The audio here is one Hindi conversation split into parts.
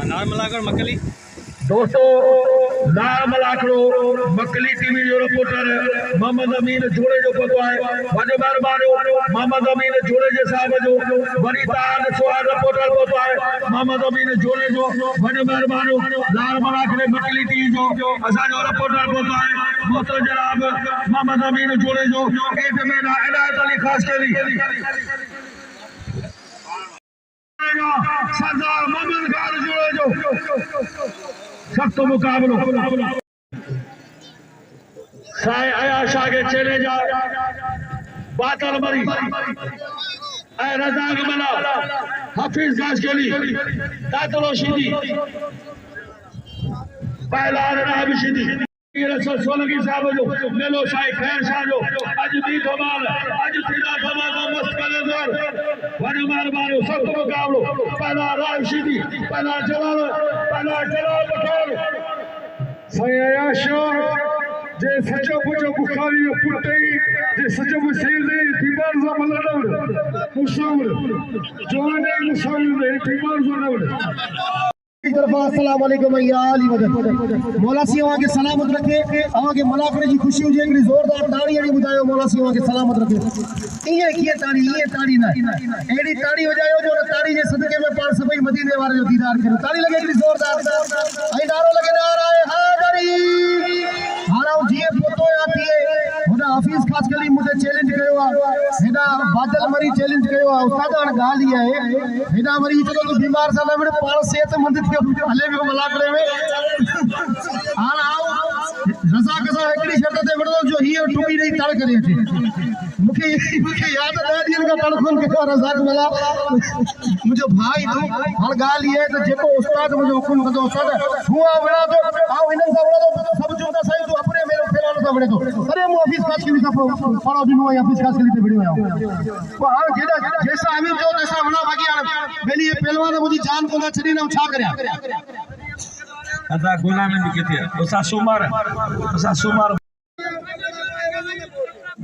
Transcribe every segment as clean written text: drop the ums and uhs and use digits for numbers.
नाड़ मलाकर मकली दोस्तों नाड़ मलाकड़ो मकली टीवी जो रिपोर्टर मोहम्मद अमीन जोड़े जो पतो है वने महिरबानी मोहम्मद अमीन जोड़े जे साहब जो वरी तान सुवाल रिपोर्टर पतो है मोहम्मद अमीन जोड़े जो वने महिरबानी नाड़ मलाकड़े मकली टीवी जो असा जो रिपोर्टर पतो है मोहतरम जनाब मोहम्मद अमीन जोड़े जो एट में इनायत अली खास केली सरदार मोहम्मद खान जोड़े जो सख्त मुकाबलो साए आया शागे चले जा बातल मरी ऐ रज़ाक मला हाफिज गाज केली दातलो शिदी पहलान राब शिदी रसूल सोलगी साहब जो मेलो साई खैर शाह जो आज दी धमाल आज थीदा धमाल मस्त करे जोर वने महिरबानी सख्त मुकाबलो पहला राब शिदी पहला जलाल बटोर साईं आयाशा जे सचो पुचो बुखारी पुटई जे सचो मुसीदे दीवार जा मलडवर मुसावर जोने मुसावर दीवार जा नवर अस्सलाम वालेकुम या अली मदद मौला सी वहां के सलामत रखे वहां के मलाकड़े जी खुशी हुजे एक जोरदार ताड़ी अड़ी बुधायो मौला सी वहां के सलामत रखे ये किए ताड़ी ना एड़ी ताड़ी हो जायो जो ताड़ी जे सदके में पार सभई मदीने वाले जो दीदार करे ताड़ी लगे एक जोरदार आई नारो लगे नारा है हाजरी हाराऊ जी फोटो आती है हुना हाफिज खास कली मुझे चैलेंज कयो हेदा बादल मरी चैलेंज कयो उस्ताद हां गाल ही है हेदा मरी चलो तो बीमार सा लवड़े पार सेहतमंद हले में मलाकड़े में हां आओ रज़ाक सा एकड़ी शर्त ते वड़ो जो ही टुबी नहीं तड़ करे थे मुखे याद है दिन का तड़खन के रज़ाक मला मुझे भाई तो हर गाल ये तो जेको उस्ताद मुझे हुकुम कदो उस्ताद हुआ बड़ा तो आओ इनन सा बड़ा तो सब जोता सही तो अपने मेरे फैलानो सा बड़े तो अरे मो ऑफिस काज के सा पड़ो दिन हुआ ऑफिस काज के लिए वीडियो आयो तो हां जेदा जैसा हमें जो जैसा बना बाकी पहले ये पहलवान मुझी जान को ना छड़ी ना छा करया अदा गुलाम भी केथे ओसा सुमार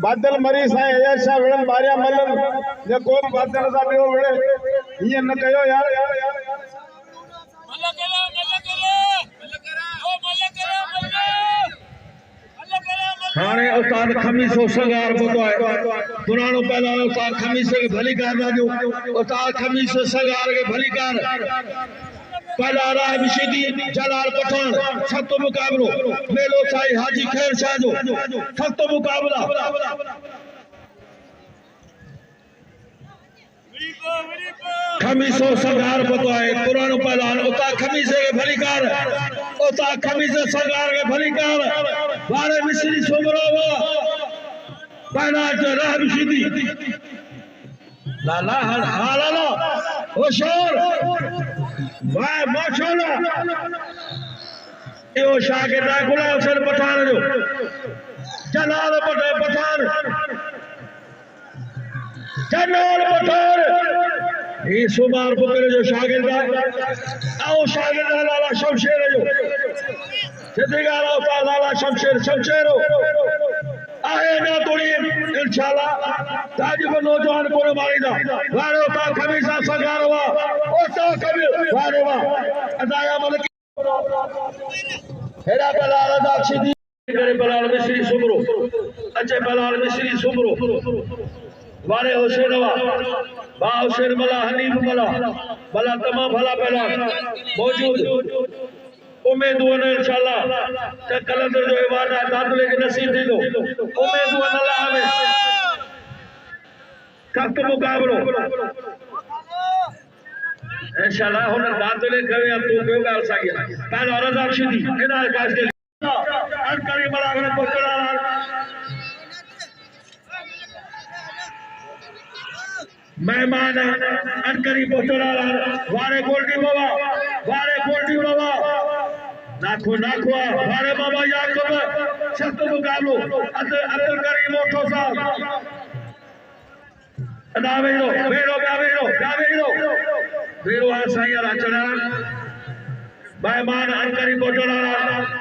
बादल मरी साईं आयाशा वेड़न बारिया मलन जे को बादल सा बियो वेड़े ये न कयो यार हाणे उस्ताद खमीसो संगार पतो है पुरानो पहला उस्ताद खमीसे के भलीकार जो उस्ताद खमीसे संगार के भलीकार पहला राह बिशिदी जलाल पठान सख्त मुकाबलो मेलो साई हाजी खैर शाह जो सख्त मुकाबला खमीसो संगार पतो है पुरानो पहलवान उस्ताद खमीसे के भलीकार उस्ताद खमीसे संगार के भलीकार बारे मिस्री सोमरो पहला राह बिशिदी लाला हालाला ओ शोर वाह माशाल्लाह यो शागिर्द गुलाम हुसैन पठान जो जलाल पठान ये सुमार पुत्र जो शागिर्द आओ शागिर्द लाला शमशेर जो सिद्दीक़ाला उस्ताद लाला शमशेर आए ना तोड़ी इंशाल्लाह ताजी को नौजवान को मारीदा वारो ता खमीसा सगारवा ओ ता कबीर वारवा अदाया मलक हेरा बलाल दाक्षिदी करे बलाल मिस्री सुमरो अच्छे बलाल मिस्री सुमरो वारे हुसैनवा बा हुसैन मला हनीफ मला तमाम भला पहला मौजूद उम्मीद हुआ इंशाल्लाह ते कलंदर जो इबादत दादले के नसीब दी दो उम्मीद हुआ अल्लाह में सख्त मुकाबलो इंशाल्लाह हुन दादले करे अब तू क्यों गाल सके पहला रज़ा शिदी इनार काज के अनकरी मलागन पकड़ा मेहमान अनकरी पकड़ा वारे गोल्डी बाबा नाखो वारे बाबा याद करो सख्त मुकाबलो अब्दुल करीम मोटो साहब अदा वेरो आ साईं राचड़ा मेहमान अनकरी पकड़ा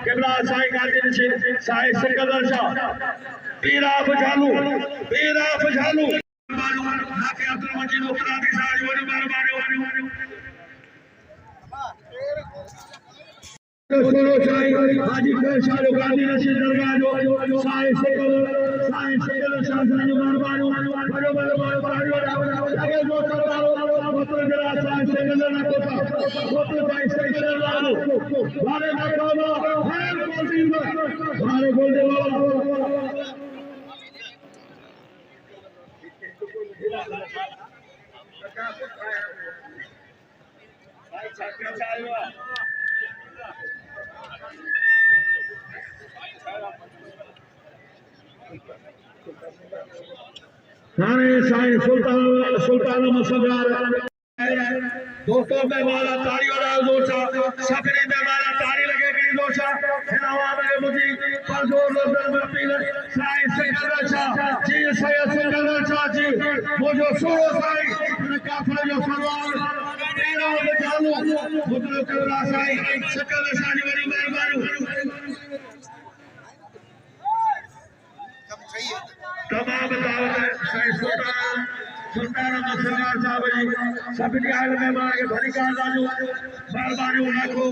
केबला साईं गाजी निशे साईं सिकंदर शाह पीरा फजालू नाके अब्दुल मजीद उकरा दी साज वरी बार सोलो साई हाजी खैर शाह गांधी नशीद दरगाह जो साई शेखर शासन जो मेहरबानी बड़ो अगर जो सरदार मतलब जरा साई शेखर ना कोता मतलब भाई शेखर लालो मारे ना कामा मारे बोल दे भाई छक्का चालू नारे साईं सुल्तान मसदार दोस्तों में वाला ताड़ी और जोशा सफरी में वाला ताड़ी लगे कि जोशा हिनावा में मुझे पर जोर जोर में पीले साईं सिकंदर जी सैयद सिकंदर जी मुझे सोलो साईं काफिले जो सरवार तेरा में चालू मुझे कला साईं सिकंदर जी बड़ी मेहरबानी तमाम दावत सुल्तान मसदार साहब जी सभी आयल मेहमान के भरी कारदानो मेहरबानी उनको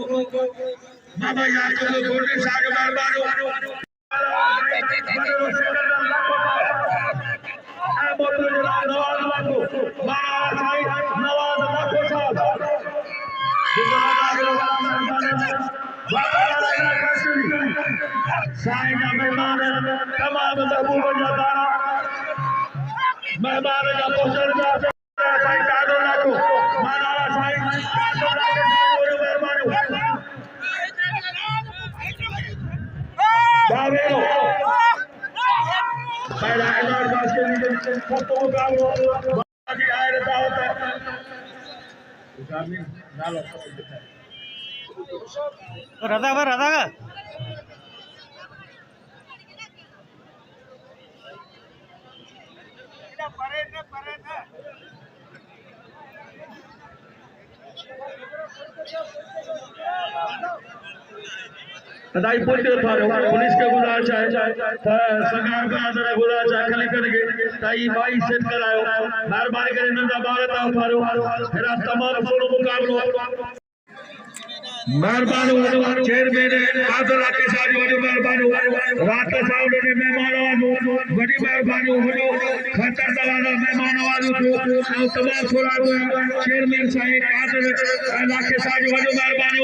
बाबा यार जो गोल्डी साहब मेहरबानी साईं का मेहमान तमाम महबूब जातारा मेहमान का पोषण का साईं कादो लाको मानारा साईं कादो लाके साईं मेहरबानी बावेरो पहला इलाज पास के लिए सब तो मुकाबला बाकी आए रहता होता है उसामी नाला राधा का अदाई पोते फारो पुलिस के गुजारिश है सरकार का आदर गुजारिश है खली करके ताई भाई सेट करायो मेहरबानी करे नंदा भारत आओ फारो मेरा तमाम सोलो मुकाबलो मेहरबानी चेयरमैन आदर के साथ वडी मेहरबानी रात के साथ ने मेहमान आवाज वडी मेहरबानी हो खतर दवाना मेहमान आवाज तो तमाम सोला चेयरमैन साहब आदर के साथ वडी मेहरबानी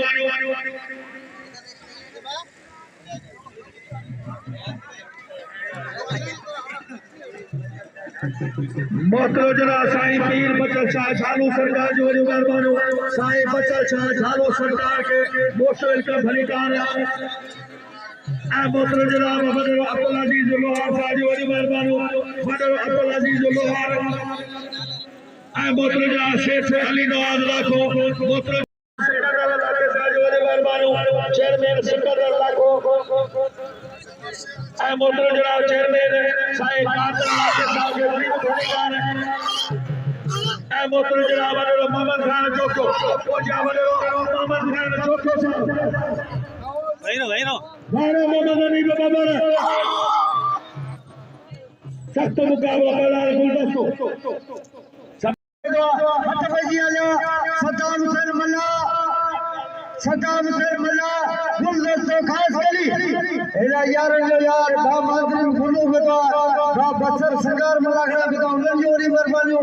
मोहतरम जनाब साईं पीर बचल शाह झालू सरकार जो मेहरबानी साईं बचल शाह झालू सरकार के मोशल का भलीकार मोहतरम जनाब अब्दुल अजीज लोहार साहब जो मेहरबानी अब्दुल अजीज लोहार मोहतरम जनाब शेख अली नवाज लाखो मोहतरम चेयरमैन सिकंदर लाखो मोहतरम जनाब चेयरमैन साईं कादर लाके साहब के बड़ी भलीकार मोहतरम जनाब मोहम्मद खान जोको मोहम्मद खान जोको साहब भाई मोहम्मद अली को बाबर सख्त मुकाबला पहला गुलदस्तो सद्दाम हुसैन मल्ला गुलदस्तो खास करी एला यार बा मादरी गुलू बता बा बसर सरकार मलाखड़ा बता उन जोड़ी मेहरबानी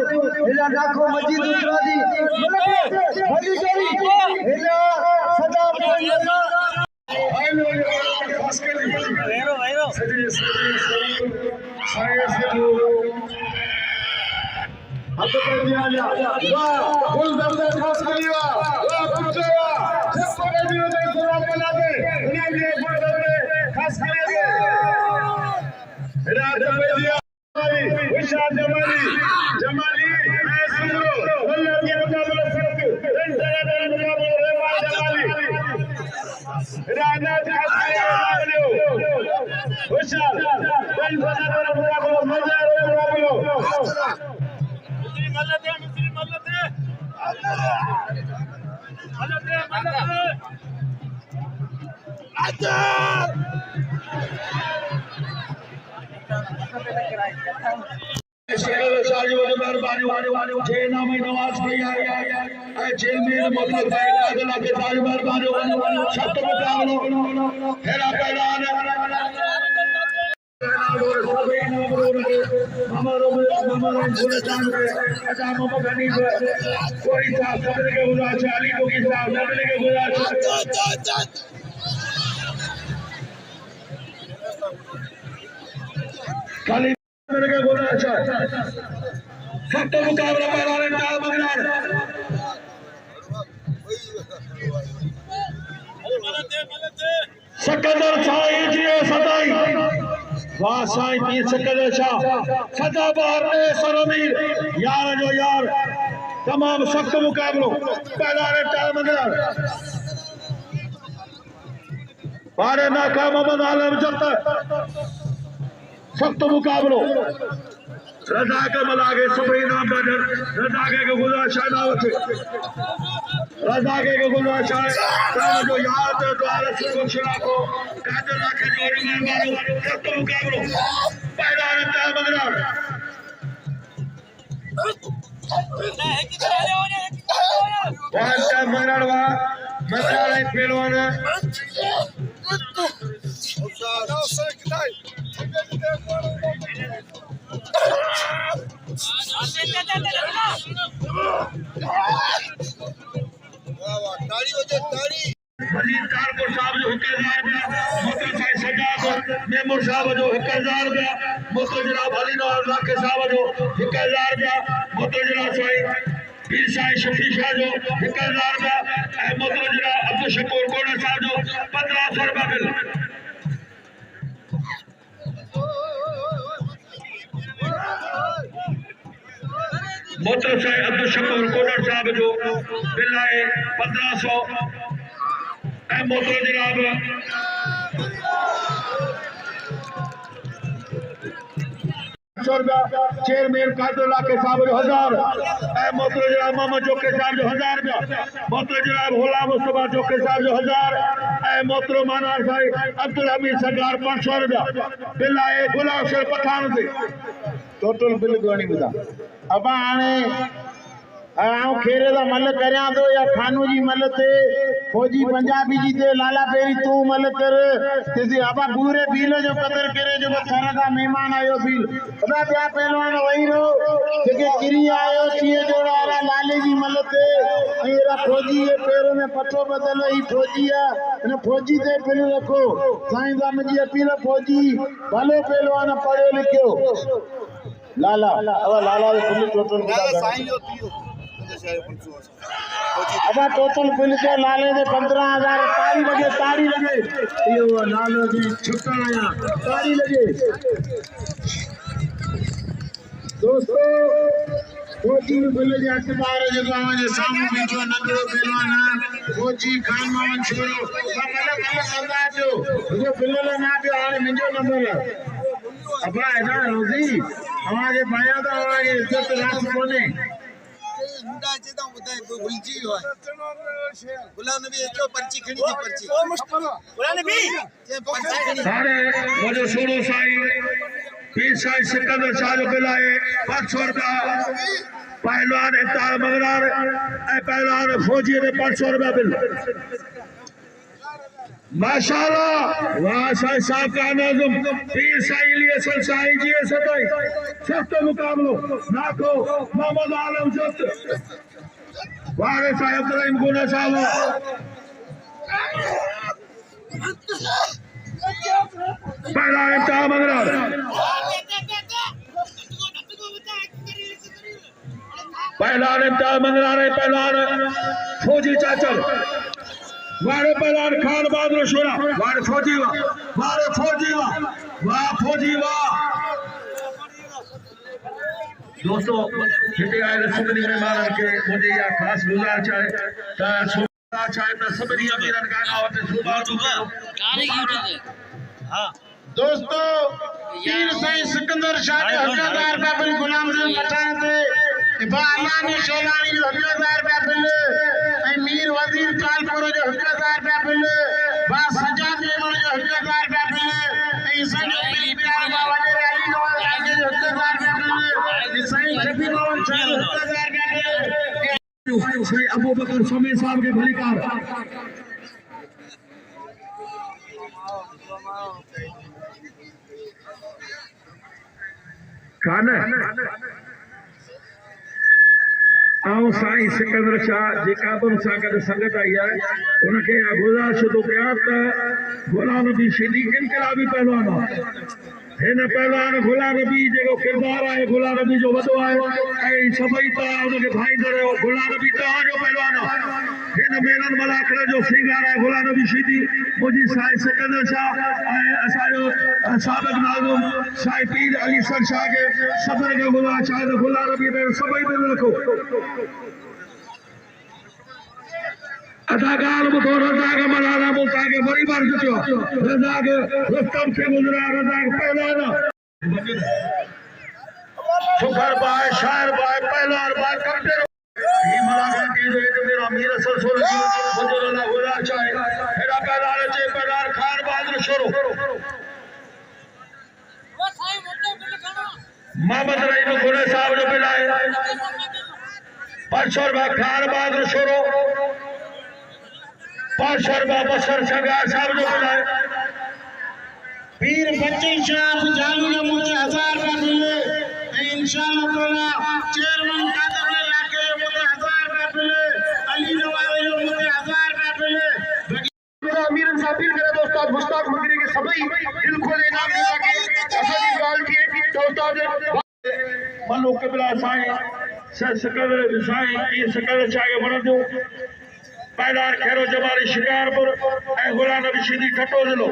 एला लाखो मजीद उतरादी भली जोड़ी एला सद्दाम हुसैन खास करी वेरो सजी अब तो कर दिया जा वाह फुल दर्द खास करी वाह पूछो वाह सबको रेडियो में सुना बना दे उन्हें भी फुल दर्द खास करेंगे रात में दिया विशाल जमाली मैं सुन लो अल्लाह के मुकाबले सख्त इंतजार मुकाबले रहमान जमाली राना खास करेंगे विशाल बन बना मुकाबले मजा मुकाबले मेहरबानी नवाज भैया चेयरमैन मतलब अगला के ताजमहल बाजो सख्त मुकाबलो हेरा पैदान कोई साहब सबने के गुजारिश अली को की साहब सबने के गुजारिश खाली सबने के गुजारिश सख्त मुकाबला पहला टाल मगनार सिकंदर साईं जी सदाई वाह साईं पीर सिकंदर शाह सदा बार ने सरमीर यार जो यार तमाम सख्त मुकाबलो पहला टाल मगनार बारे नाका मोहम्मद आलम जब सख्त मुकाबलो रजा के मलागे सभी नाम बदर रजा के गुजारिश दावत रजा के गुजारिश है जो याद है द्वारा सुरक्षा को कादर रखे जोड़ी में मारो सख्त मुकाबलो पहला टाल मगनार वांटा मगनारवा मगनार पहलवान वजीर कारपुर साहब जो 1000 रुपया मोहतरम साईं सजाद मेमूर साहब जो 1000 रुपया मोहतरम जनाब अली नवाज लाखे साहब जो 1000 रुपया मोहतरम जनाब साईं पीर साईं शफी शाह जो 1000 रुपया मोहतरम जनाब अब्दुल शकूर कोड़ा साहब जो 1500 रुपया बिल मोहतरम साईं अब्दुल शकूर कोड़ा साहब जो बिल है 1500 मोहतरम जनाब चेयरमैन कादर लाखे साहब जो 1000 मोहतरम जनाब मोहम्मद जोके साहब जो 1000 रुपया मोहतरम जनाब गुलाम मुस्तफा जोके साहब जो 1000 मोहतरम माना साईं अब्दुल हमीद सरदार 500 रुपया बिल है गुलाम शेर पठान से टोटल बिल घणी बुधा अब हाणे आऊं खेरे दा मल करया तो या खानू जी मल थे फौजी पंजाबी जी ते लाला पेरी तू मल कर तेसी अबा पूरे बिल जो कदर करे जो थारा दा मेहमान आयो बिल अबा क्या पहलवान वही रो जेके किरी आयो चिए जोड़ा वाला लाले जी मल थे एरा फौजी ये पैरों में पट्टो बदल ही फौजी है इन फौजी ते बिल रखो साईं दा मुझी अपील फौजी भलो पहलवान पढ़े लिखो लाला अब लाला बिल टोटल साईं जो पियो अब टोटल बिल के लाले दे 15000 ताड़ी लगे यो लालो जी छुट्टा आया ताड़ी लगे दोस्तों फौजी बिल जे अखबार जो जे सामने बीठो नंढो पहलवान फौजी खान मामन छोरो मतलब कंदा जो बिल ना पियो हाणे मुंहिंजो नंबर अब एना रोजी हमारे भाइयों का हमारी इज्जत रात कोने मुंडा जेदा बुधाए भुलजी होय गुलाम नबी जो पर्ची खणी थी पर्ची गुलाम नबी जे पर्ची खणी सारे मुझे सोनो साईं पीर साईं सिकंदर शाह जो बिलाए 500 रुपया पहलवान इफ्तार मगनार पहलवान फौजी ने 500 रुपया बिल माशाअल्लाह वाह साईं साहब का नाज़ुम पीर साईं लिए सल साईं जी सदाई सख्त मुकाबलो नाको मोहम्मद आलम जत वारे साईं अब्दुल गुना साहब पहला इम्तिहान मगनार पहला इम्तिहान मगनार पहलवान फौजी चाचल वारे पहलवान खान बहादुर शोरा वारे फौजी वाह फौजी वाह दोस्तों हिते आयल सभिनी महिमाननि खे मुंहिंजी इहा ख़ासि गुज़ारिश आहे त सभिनी अमीरनि खां वटि दोस्तों पीर साईं सिकंदर शाह जो 1000 रुपया बिल गुलाम नबी पठान ते बालानी शोलानी जो 1000 रुपया बिल मीर वजीर कालपुर जो 1000 रुपया बिल बा सजाद मेमन जो 1000 रुपया बिल साईं बिल प्यार बा वडे अली नवाज लागे जो 1000 रुपया बिल साईं शफी मोहन शाह जो 1000 रुपया बिल साईं अबू बकर सोमे साहब के भलीकार खाना आओ साईं सिकंदर शाह जेका बि सां गॾु संगत आई आहे उनखे गुज़ारिश थो कयां त गुलाम नबी शिदी इनकलाबी पहलवान आहे हिन पहलवान गुलाम नबी जेको किरदारु आहे गुलाम नबी जो वॾो आहे ऐं सभई तव्हां उनखे भाईंदड़ रहियो गुलाम नबी तव्हांजो पहलवान आहे हिन मेलन मलाखड़ जो श्रृंगार आहे गुलाम नबी शिदी मुंहिंजी साईं सिकंदर शाह ऐं असांजो साबिक़ नाज़िम साईं पीर अली सर शाह खे सभिनी खे गुज़ारिश आहे त गुलाम नबी ते सभई दिलि रखो अदाकार बुधो रज़ा के मलाना बोलता के बड़ी बार जुटियो रज़ा के रुस्तम से गुजरा रज़ा के पहलवान फुखर बाय शायर बाय पहलवान बाय कप्तान ये मलाना के जो है मेरा मीर असल सोल मुझे अल्लाह गुला चाहे मेरा पहलवान चे पहलवान खान बहादुर शुरू मोहम्मद रहीम गुले साहब जो पिलाए परशोर खान बहादुर शुरू पाशर बसर सगार साहब जो मिला पीर बच्चन शाह जालू ने मुझे 1000 रुपया मिले इंशाअल्लाह ताला चेयरमैन कादर इलाके मुझे 1000 रुपया मिले अली नवाज जो मुझे 1000 रुपया मिले मेरा अमीर साहब पीर मेरे दोस्त मुश्ताक मगरी के सभी दिल खोले नाम मिला के असली गाल की तो उस्ताद मनो कबला साईं सकदर साईं ये सकदर चाहे बना दो पहलवान खैरो जमारी शिकारपुर ऐं गुलाम नबी शिदी ठटो जिलो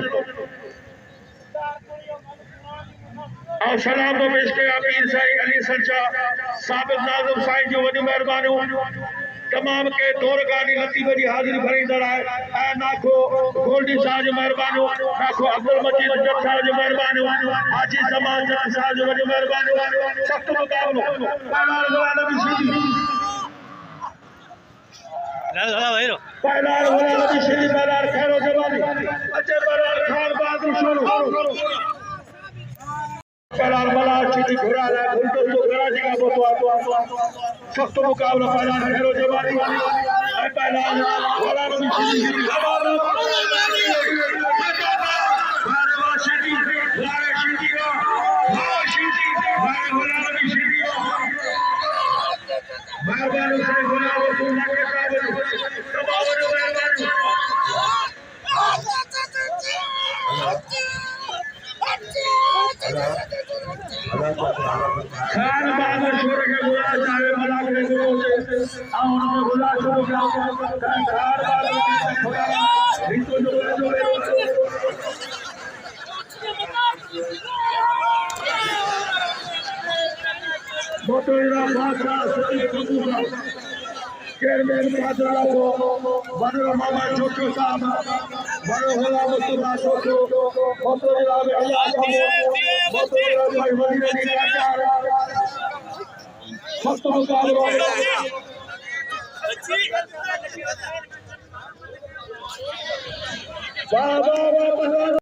और सलाम तो पेश कया पीर साईं अली सरचा साबिक़ नाज़िम साईं जो वॾी महिरबानियूं तमाम के दौर गानी लतीफ़ जी हाज़िरी भरींदड़ आहे ऐं नाखो गोल्डी शाह जो महिरबानियूं नाखो अब्दुल मजीद जट साहब जो महिरबानियूं हाजी ज़मान जट साहब जो वॾी महिरबानियूं सख़्त मुक़ाबलो पहलवान गुलाम नबी शिदी पहलवान गुलाम नबी शिदी पहलवान खैरो जमानी अच्छे पहलवान खान बहादुर शुरू पहलवान मलार शिदी घुरा है उल्टो जो कराची का बोतो सख्त मुकाबला पहलवान खैरो जमानी पहलवान गुलाम नबी शिदी खान बहादुर शुरू के गुला चाहे मला के गुरु से आउन में गुला शुरू के खान बहादुर हिंदू जो मोटोरा बादशाह सती कबूला चेयरमैन पादरा को बनो मामा छोटो साहब बनो होला मुस्तफा छोटो मोटोरा में अल्लाह मोटोरा भाई वली ने आचार सख्त मुकाबला बाबा बाबा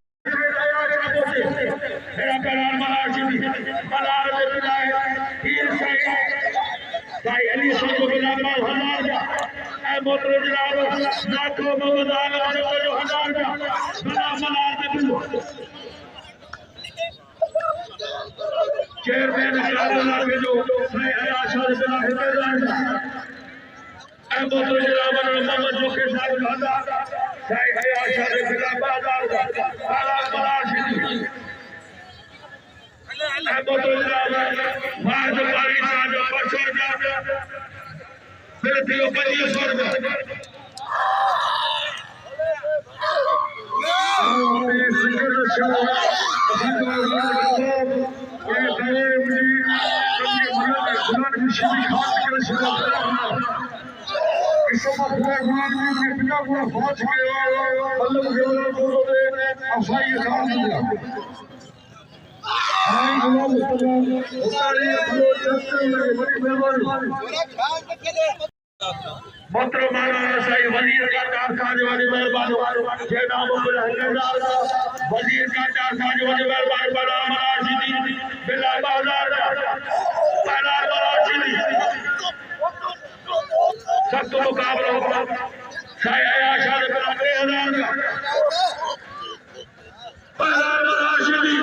मेरा पहलवान महाशिदी मलार में पिलाए पीर साईं अली सर को मिला 1000 का मोटर जनाब नाखो मोहम्मद आलम जो 1000 का बड़ा मलार में पिलो चेयरमैन कादर के जो साईं आशा बिना हिदायत मोटर जनाब मोहम्मद जो के साथ खाता साईं आशा बिना बाजार का बड़ा मलार शिदी मार जमारी साहब परशोर जा फिर दिलो 2500 रुपया मोहतरमाना साईं वजीर का तारसाज वाली मेहरबानी जे नाम बुलहदार का वजीर का तारसाज वाली मेहरबानी बड़ा मराशिदी बिला बाजार का बड़ा मराशिदी सख्त मुकाबला साईं आशा दे 3000 पहला राशिदी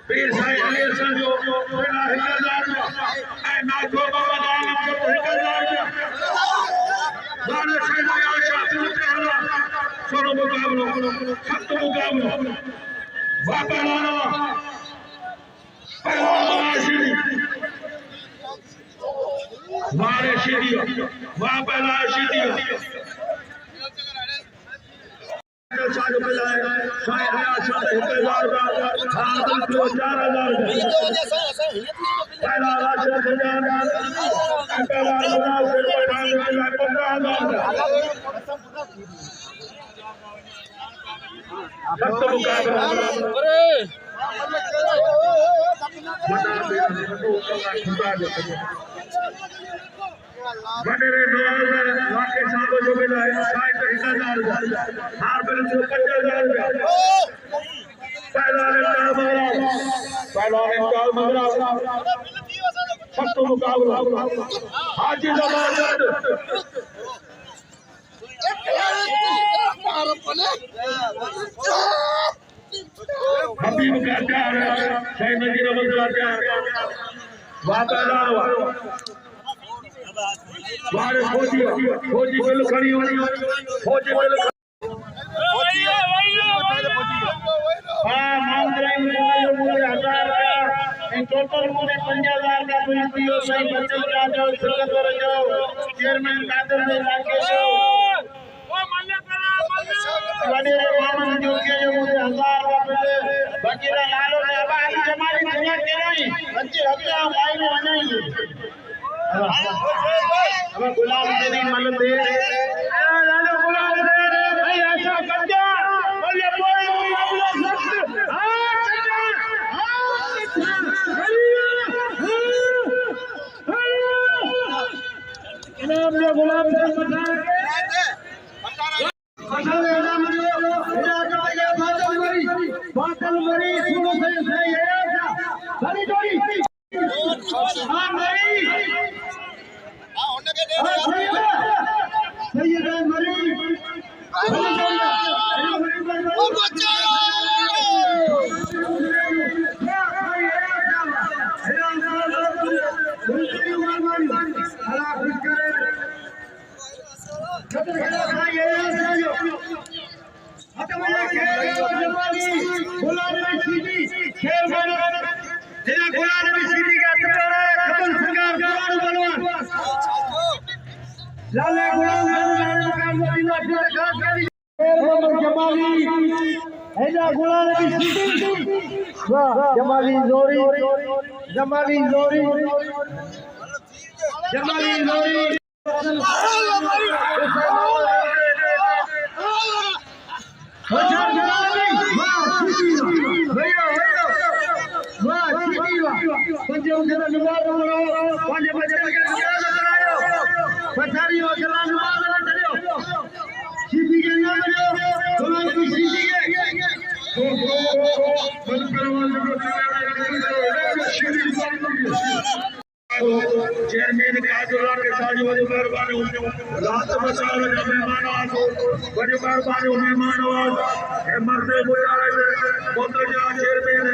पीर साईं अली हसन जो पहला 1000 ऐ नागो बाबा दान को 1000 दाने साईं आशा दे 3000 सोनो मुकाबला सख्त मुकाबला बाबा लाना पहला राशिदी मारे शीदियो वहां पहला शीदियो साजो पहला है साईं आशा दे 1000 का आदम को 4000 पहला राशि 1000 पहला मुनाव से 15000 सख्त मुकाबला बड़े नवाज वाके साहब जो मिला है साईं 1000 हार बिल 50000 पहला इम्तिहान मंगरा सख्त मुकाबला हाजी जमानत हबीब का प्यार साईं नजीर अहमद का प्यार वादा वारे फौजी बिल खड़ी होनी फौजी बिल हां मामदराई में मुझे 1000 का टोटल मुझे 5000 का बिल दियो सही बचत का जाओ सिरकत कर जाओ चेयरमैन कादर में लाके जाओ ओ मल्ले करा बड़े मामन जो के मुझे 1000 का बिल बकीरा लालो ने अब आली जमाली जमा के नहीं बच्चे हफ्ता भाई ने बनाई अब गुलाम दे मल दे लालो गुलाम दे भाई ऐसा कर जा बोले कोई मुकाबला सख्त इनाम ने गुलाम दे बता बादल मरी सुनो सही है सारी जोड़ी हां मरी हां होने के दे सैयद मरी ओ बच्चा जमाली जोरी जमाली जोरी जमाली जोरी चेयरमैन काजुला के साथ बड़ी मेहरबानी रात बचाओ जब मेहमान आओ बड़ी मेहरबानी मेहमान आओ ये मर्दे बुलाए बोतल जरा चेयरमैन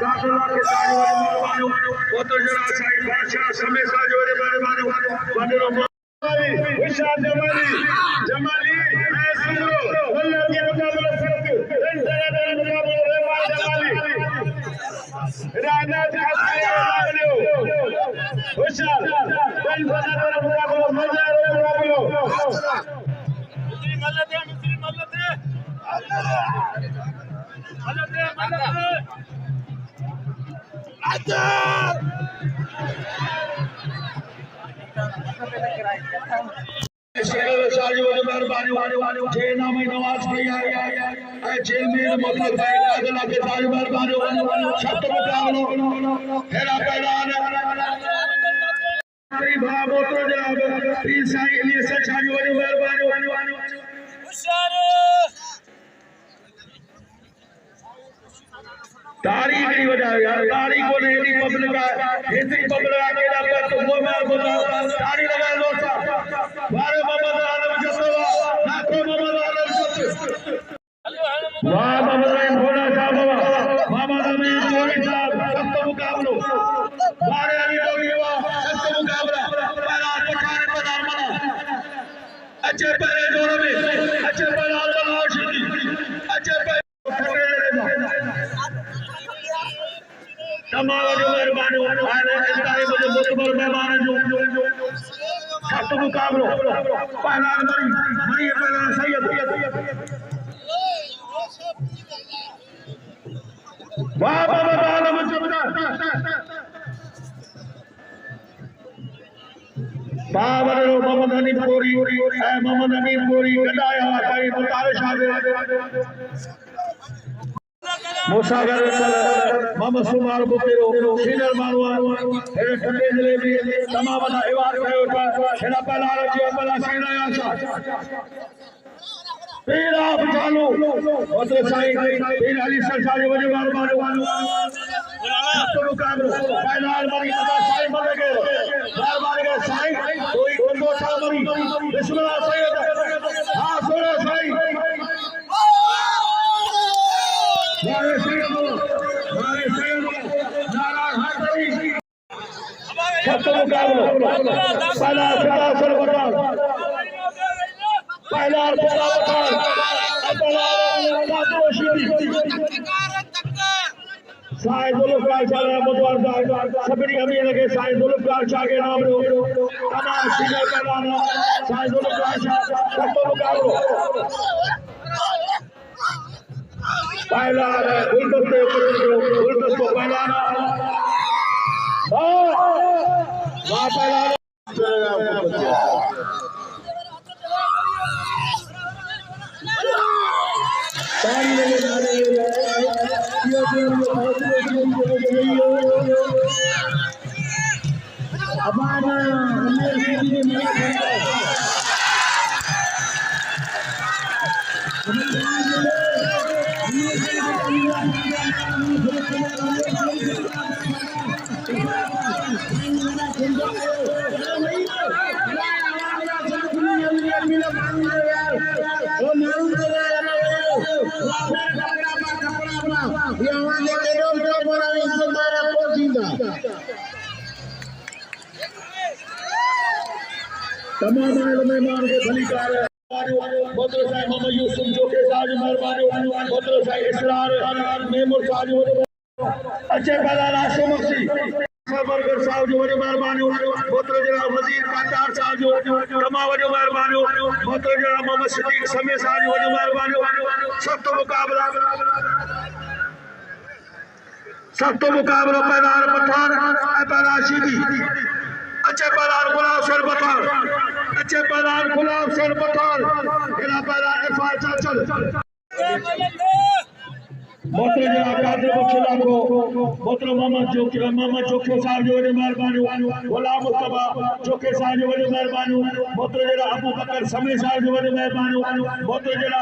काजुला के साथ बड़ी मेहरबानी बोतल जरा साईं बादशाह समय साथ बड़ी मेहरबानी बड़ी विशाल जमाली जमाली मैं सुन लो अल्लाह के मुकाबले सख्त इंसाना के मुकाबले रेवाल जमाली राना जासियो विशाल बन बना के मुकाबले मजा रे मुकाबले मुस्लिम मल्लते आजा सारी वजह मेहरबानी वाले जे नाम नवाज भैया जेल में मतलब भाई अगला के सारी मेहरबानी सख्त मुकाबला हेरा पैदान भा बोतो जनाब पीर साईं अली हसन सारी वजह मेहरबानी हुशार तारीख नहीं बजा यार, तारीख को नहीं दी पब्लिक है, हिंदी पब्लिक आके ना पर तो वो मार बोला, तारीख लगा लो सा, बारे मोहम्मद आलम जसवा, नाको मोहम्मद आलम जसवा, वाह मोहम्मद आलम बोला साहब, मोहम्मद अमीन बोली साहब, सख्त मुकाबलो, बारे अली बोली वाह, सख्त मुकाबला, पहला पठान पधार मना, अच्छे पहले जोरों में, अच्छे पहले आलम आशिकी, अच्छे पहले तमाम जो मेहरबानी आने इस्तारे मुझे मुतबर मेहमान जो सख्त मुकाबलो पहला मरी पहला सैयद वाह बाबा आलम जबना बाबा रो मोहम्मद अमीन बोरी है, मोहम्मद अमीन बोरी गदाया भाई मुतारे शादे मुसागर मोहम्मद सुमार बुकेरो सीनियर मानवा हेरे ठंडे जिले में तमाम ना इवार कयो था हेरा पहला जो पहला सीना आशा पीरा चालू ओते साईं पीर अली सरकारी वजे मारो तो मुकाबलो पहला मारी पता साईं मर गए बार बार के साईं कोई दो था मरी बिस्मिल्लाह सैयद हां सोना साईं मारे सैयद नारा हाथरी सख्त मुकाबलो पहला सर बता पहला साईं जुल्फकार शाह मुतवार सभिनी अमीर के साईं जुल्फकार शाह के नाम रो तमाम सीनियर पहलवान साईं जुल्फकार शाह सख्त मुकाबलो पहला गुलदस्ते पहला तमाम मेहमान के भलीकार बोतल साहब मोहम्मद यूसुफ जोखे साहब मेहरबानी बोतल साहब इसरार मेमूर साहब अच्छे पहला राशि मक्सी बरकर साहब जो वजो मेहरबानी बोतल जरा वजीर कांतार साहब जो तमाम वजो मेहरबानी बोतल जरा मोहम्मद सिद्दीक समय साहब जो वजो मेहरबानी सख्त मुकाबला पहला पठान पहला शीदी अच्छे पहला गुलाब सर पठान अच्छे पहला गुलाब सर पठान मेरा पहला इरफान चाचल बोतल जरा कादिर बख्शला को बोतल मोहम्मद जोखे साहब जो वजो मेहरबानी गुलाम मुस्तफा जोखे साहब जो वजो मेहरबानी बोतल जरा अबू बकर समय साहब जो वजो मेहरबानी बोतल जरा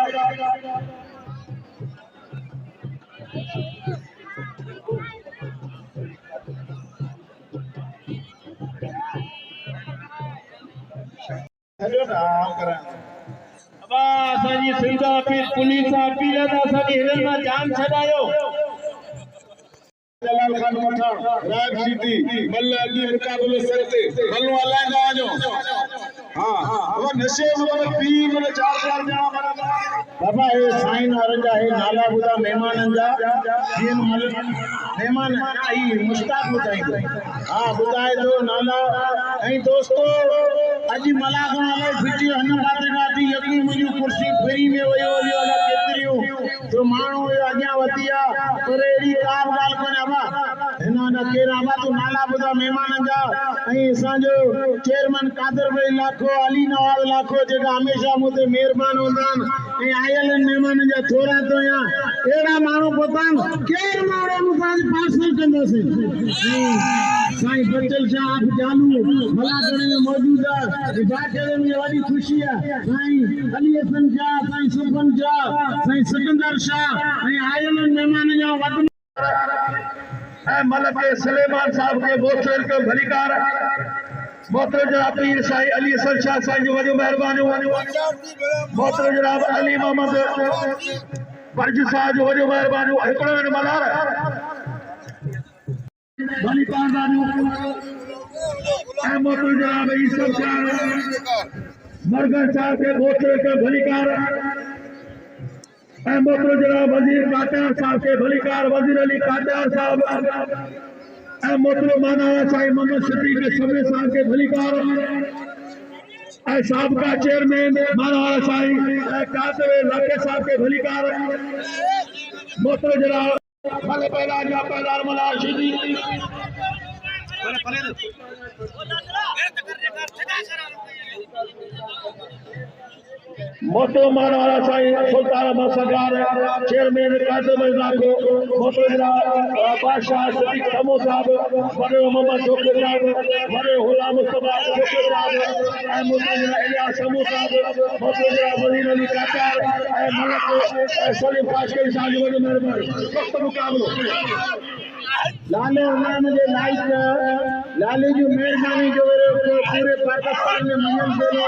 असांजी सिंध अपील पुलिस अपील असांजी हिननि मां जान छॾायो जलाल खान मठा राग सीटी मल्ल अली मुकाबलो सरते मल्लो अलाइंदा वञो हां अब नशे में पी मन चार ॼणा बाबा हे साईं वारनि जा हे नाला ॿुधा महिमाननि जा जीअं महिमान आई मुश्ताक ॿुधाईंदो हा ॿुधाए थो नाला ऐं दोस्तो अॼु मलाक वाले फिटी हन खाते खाती यकी मुंहिंजी कुर्सी फ्री में वयो वियो अला केतिरियूं तो माण्हू अॻियां वधी आहे पर अहिड़ी का ॻाल्हि कोन्हे बाबा हिन केरु आबा तूं नाला ॿुधा महिमाननि जा ऐं असांजो चेयरमैन कादर भाई लाखो अली नवाज़ लाखो जेका हमेशह मूं ते महिरबान हूंदा आहिनि ऐं आयल महिमाननि जा थोरा तो या अहिड़ा माण्हू पहुता केरु माण्हू मूंसां पार्सल कंदासीं साईं बचल शाह आप जानू मलाकड़े में मौजूद है बाक़ायदे में बड़ी खुशी है साईं अली हसन शाह साईं सुबन शाह साईं सिकंदर शाह ऐं आयल महिमान जा मलक सलेमान साहब के मोहतरम के भलीकार मोहतरम जनाब पीर साईं अली हसन शाह साईं जो वॾो महिरबानी मोहतरम जनाब अली मोहम्मद बर्ज साहब जो वॾो महिरबानी हिकिड़ो मिनट मल्हार भलीकार मोहतरम जनाब ईसर शाह मरगन साहब के मोहतरम के भलीकार मोहतरम जनाब वजीर काटार साहब के भलीकार वजीर अली काटार साहब मोहतरम मानाया साईं मोहम्मद शफीक समे साहब के भलीकार साहबका चेयरमैन मानाया साईं कातवे लाके साहब के भलीकार मोहतरम जनाब भले पैदा जा पैदार मलार शिदी मोहतरम मानवाला साईं सुल्तान अहमद सरकार चेयरमैन कासिम इलाको मोहतरम जनाब बादशाह सदीक समो साहब बड़े मोहम्मद जोके साहब बड़े गुलाम मुस्तफा जोके साहब मोहतरम जनाब इलियास समो साहब मोहतरम जनाब वजीर अली काटार मलक सलीम काशकरी साहब जो वॾो महिरबानी सख्त मुक़ाबलो लाले मुझे लाइक लाले जो मेहरबानी जो पूरे पाकिस्तान में मञनि पियो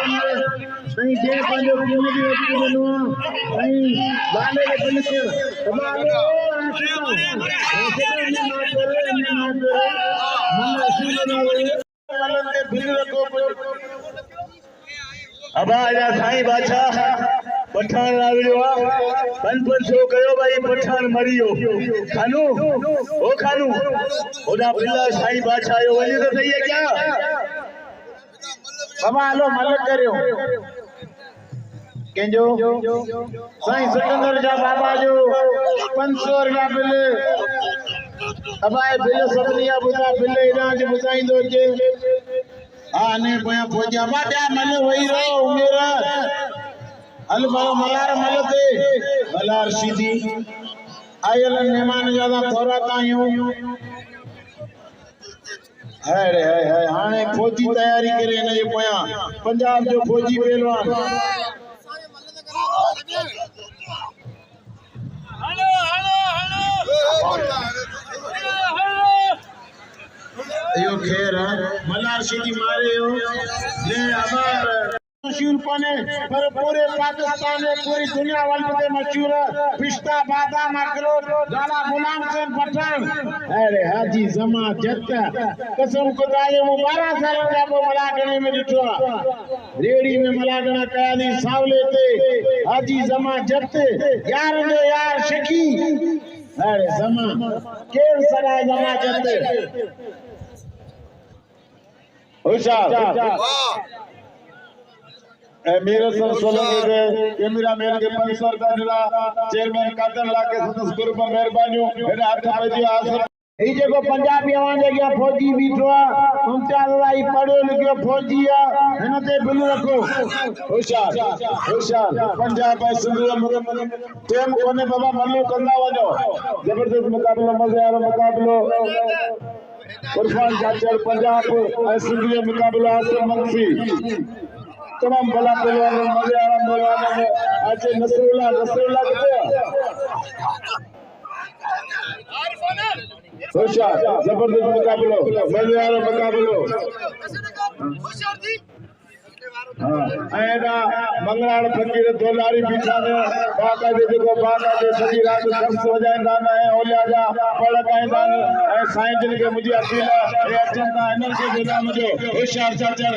साईं जे पंहिंजो क़ीमती वक़्तु ॾिनो आहे साईं लाले खे दिलि खे अब आजा साईं बादशाह पठान लावियो पंज सौ कयो भाई पठान मरियो खानू ओ खानू ओदा बिल्ला साईं बादशाह यो वली तो सही है क्या बाबा हलो मलक करियो केंजो साईं सिकंदर जा बाबा जो 500 रुपया बिल अब आए बिल सभनिया बुधा बिल इना जे बुधाइंदो जे हां ने पोया पोजा बाडा मन वही रो मेरा हल मारो मलार मलते मलार सीधी आयल मेहमान ज्यादा थोड़ा तायूं अरे हाय हाने फौजी तैयारी करे न ये पोया पंजाब जो फौजी पहलवान हेलो हेलो यो खेर मलार सीधी मारे हो ले अमर मशहूर पाने पर पूरे पाकिस्तान में पूरी दुनिया वाले पे मशहूर पिस्ता बादाम अखरोट लाला गुलाम हुसैन पठान अरे हाजी जमा जत कसम खुदा जो 12 साल का वो मलागणे में दिठो रेड़ी में मलागणा कया नी सावले ते हाजी जमा जत यार जो यार शकी अरे जमा केर सराय जमा जत होशियार मेरे सर सोलंकी के कैमरा मैन के 500 रुपया दिला चेयरमैन कादर लाके सदस्य गुरु पर मेहरबानी मेरे हाथ में जी आसर ई जेको पंजाबी आवां जगह फौजी बीठो आ मुमताज भाई पढ़ो लिखो फौजी आ हनते बिल रखो होशियार पंजाब भाई सिंधु टेम कोने बाबा मल्लो कंदा वजो जबरदस्त मुकाबलो मजे वालो मुकाबलो उरफान जाचर पंजाब सिंधु मुकाबलो आसर मंगसी तमाम भला पहलवान मजे वाला पहलवान आज नसरुल्लाह किथे होशियार जबरदस्त मुकाबलो मजे वाला मुकाबलो ऐना मंगलाड़ फकीर दोलारी बिछाने बाका दे देखो बाका दे सजी रात शख्स वजाइंदा न है ओलिया जा पड़काइंदा न साईं जिन के मुझे अपील है अचंदा इनके जिला मुझे होशियार चाचा